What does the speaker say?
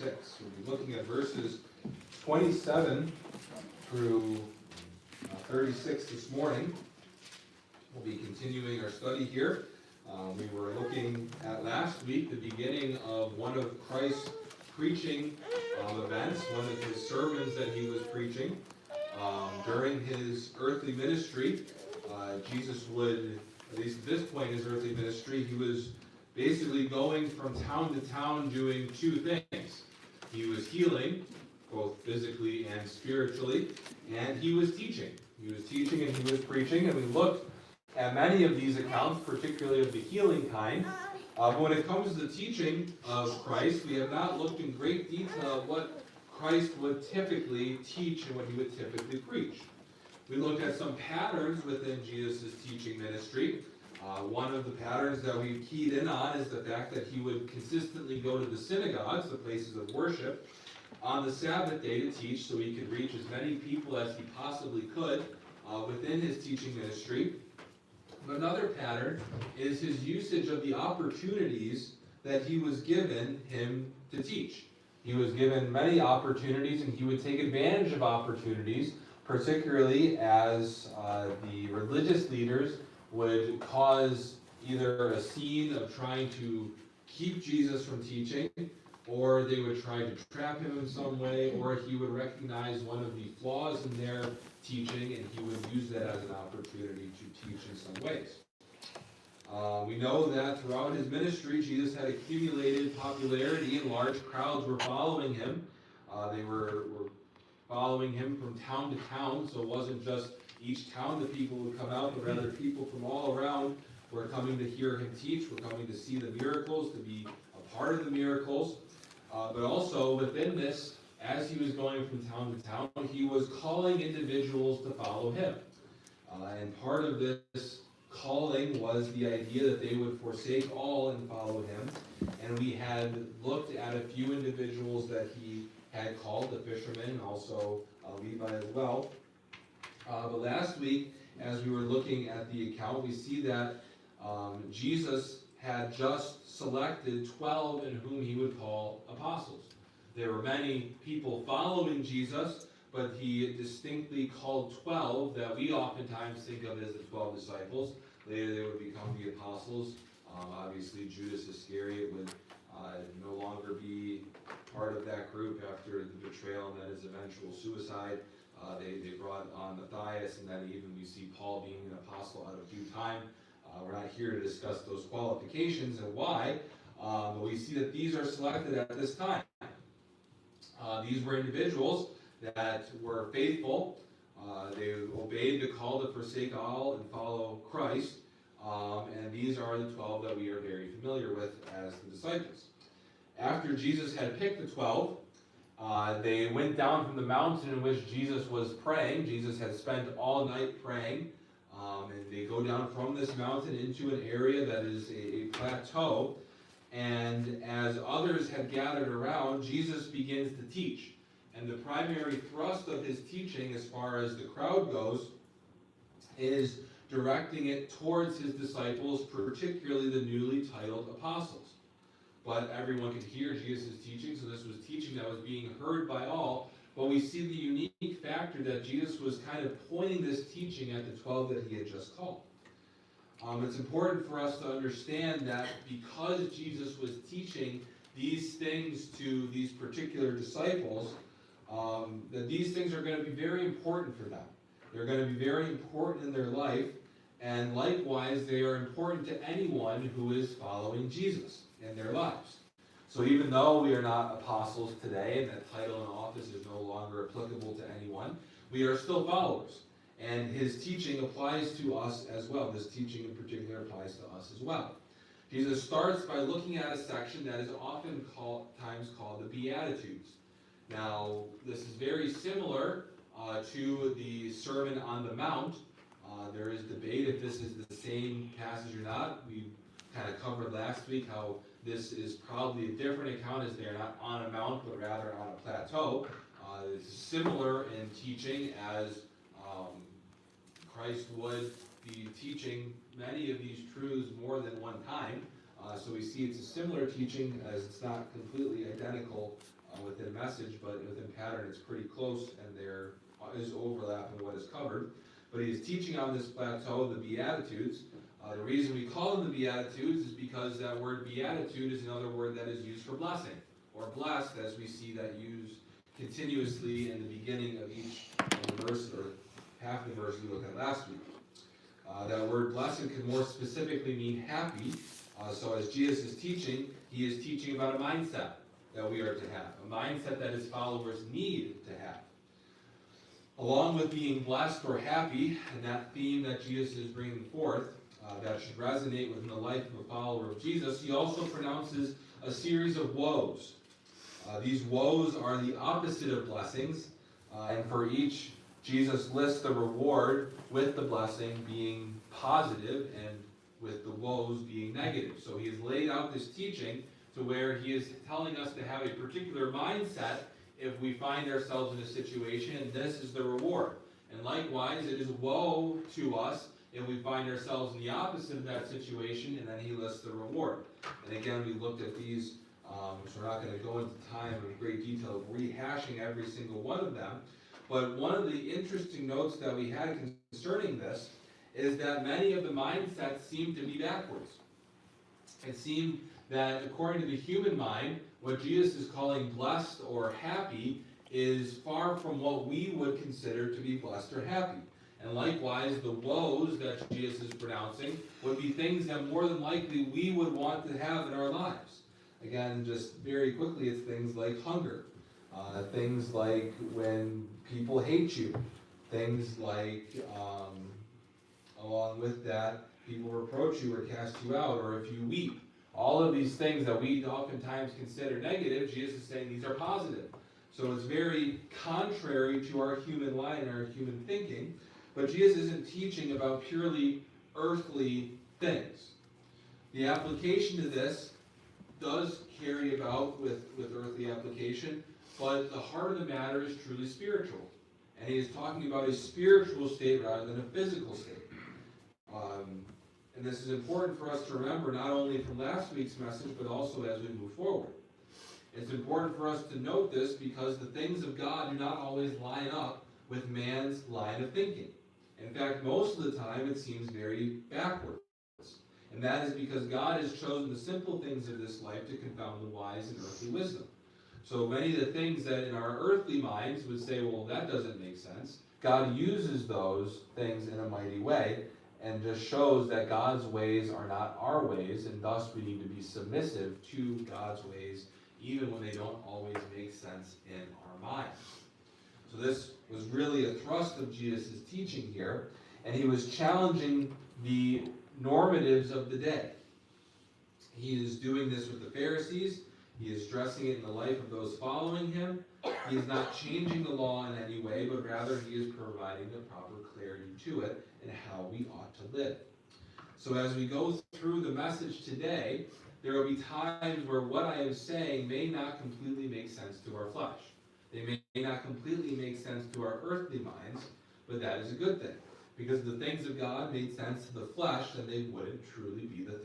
6. We'll be looking at verses 27 through 36 this morning. We'll be continuing our study here. We were looking at last week the beginning of one of Christ's preaching events, one of his sermons that he was preaching. During his earthly ministry, Jesus would, at least at this point in his earthly ministry, he was basically going from town to town doing two things. He was healing, both physically and spiritually, and he was teaching. He was teaching and he was preaching, and we looked at many of these accounts, particularly of the healing kind. But when it comes to the teaching of Christ, we have not looked in great detail at what Christ would typically teach and what he would typically preach. We looked at some patterns within Jesus' teaching ministry. One of the patterns that we keyed in on is the fact that he would consistently go to the synagogues, the places of worship, on the Sabbath day to teach so he could reach as many people as he possibly could within his teaching ministry. Another pattern is his usage of the opportunities that he was given him to teach. He was given many opportunities, and he would take advantage of opportunities, particularly as the religious leaders would cause either a scene of trying to keep Jesus from teaching, or they would try to trap him in some way, or he would recognize one of the flaws in their teaching, and he would use that as an opportunity to teach in some ways. We know that throughout his ministry, Jesus had accumulated popularity, and large crowds were following him. They were following him from town to town, so it wasn't just each town that people would come out, but rather people from all around were coming to hear him teach, were coming to see the miracles, to be a part of the miracles. But also within this, as he was going from town to town, he was calling individuals to follow him. And part of this calling was the idea that they would forsake all and follow him. And we had looked at a few individuals that he had called, the fishermen, and also Levi as well. But last week, as we were looking at the account, we see that Jesus had just selected 12 in whom he would call apostles. There were many people following Jesus, but he distinctly called 12 that we oftentimes think of as the 12 disciples. Later they would become the apostles. Obviously Judas Iscariot would no longer be part of that group after the betrayal and then his eventual suicide. They brought on Matthias, and then even we see Paul being an apostle out of due time. We're not here to discuss those qualifications and why, but we see that these are selected at this time. These were individuals that were faithful. They obeyed the call to forsake all and follow Christ. And these are the 12 that we are very familiar with as the disciples. After Jesus had picked the 12, they went down from the mountain in which Jesus was praying. Jesus had spent all night praying. And they go down from this mountain into an area that is a plateau. And as others had gathered around, Jesus begins to teach. And the primary thrust of his teaching, as far as the crowd goes, is directing it towards his disciples, particularly the newly titled apostles. But everyone could hear Jesus' teaching, so this was teaching that was being heard by all. But we see the unique factor that Jesus was kind of pointing this teaching at the 12 that he had just called. It's important for us to understand that because Jesus was teaching these things to these particular disciples, that these things are going to be very important for them. They're going to be very important in their life, and likewise, they are important to anyone who is following Jesus in their lives. So even though we are not apostles today, and that title and office is no longer applicable to anyone, we are still followers. And his teaching applies to us as well. This teaching in particular applies to us as well. Jesus starts by looking at a section that is oftentimes called the Beatitudes. Now, this is very similar to the Sermon on the Mount. There is debate if this is the same passage or not. We kind of covered last week how this is probably a different account, as they are not on a mount, but rather on a plateau. It's similar in teaching as Christ would be teaching many of these truths more than one time. So we see it's a similar teaching, as it's not completely identical message, but within pattern it's pretty close, and there is overlap in what is covered. But he is teaching on this plateau the Beatitudes. The reason we call them the Beatitudes is because that word beatitude is another word that is used for blessing, or blessed, as we see that used continuously in the beginning of each of the verse, or half the verse we looked at last week. That word blessing can more specifically mean happy. So as Jesus is teaching, he is teaching about a mindset that we are to have, a mindset that his followers need to have. Along with being blessed or happy, and that theme that Jesus is bringing forth, that should resonate within the life of a follower of Jesus, he also pronounces a series of woes. These woes are the opposite of blessings, and for each, Jesus lists the reward with the blessing being positive and with the woes being negative. So he has laid out this teaching to where he is telling us to have a particular mindset if we find ourselves in a situation, and this is the reward. And likewise, it is woe to us if we find ourselves in the opposite of that situation, and then he lists the reward. And again, we looked at these, so we're not going to go into time in great detail of rehashing every single one of them. But one of the interesting notes that we had concerning this is that many of the mindsets seem to be backwards. It seemed that according to the human mind, what Jesus is calling blessed or happy is far from what we would consider to be blessed or happy. And likewise, the woes that Jesus is pronouncing would be things that more than likely we would want to have in our lives. Again, just very quickly, it's things like hunger, things like when people hate you, things like, along with that, people reproach you or cast you out, or if you weep. All of these things that we oftentimes consider negative, Jesus is saying these are positive. So it's very contrary to our human line and our human thinking. But Jesus isn't teaching about purely earthly things. The application to this does carry about with earthly application, but the heart of the matter is truly spiritual. And he is talking about a spiritual state rather than a physical state. And this is important for us to remember not only from last week's message, but also as we move forward. It's important for us to note this because the things of God do not always line up with man's line of thinking. In fact, most of the time it seems very backwards. And that is because God has chosen the simple things of this life to confound the wise and earthly wisdom. So many of the things that in our earthly minds would say, well, that doesn't make sense, God uses those things in a mighty way and just shows that God's ways are not our ways, and thus we need to be submissive to God's ways, even when they don't always make sense in our minds. So this was really a thrust of Jesus' teaching here, and he was challenging the normatives of the day. He is doing this with the Pharisees. He is stressing it in the life of those following him. He is not changing the law in any way, but rather he is providing the proper clarity to it and how we ought to live. So as we go through the message today, there will be times where what I am saying may not completely make sense to our flesh. They may not completely make sense to our earthly minds, but that is a good thing. Because if the things of God made sense to the flesh, then they wouldn't truly be the things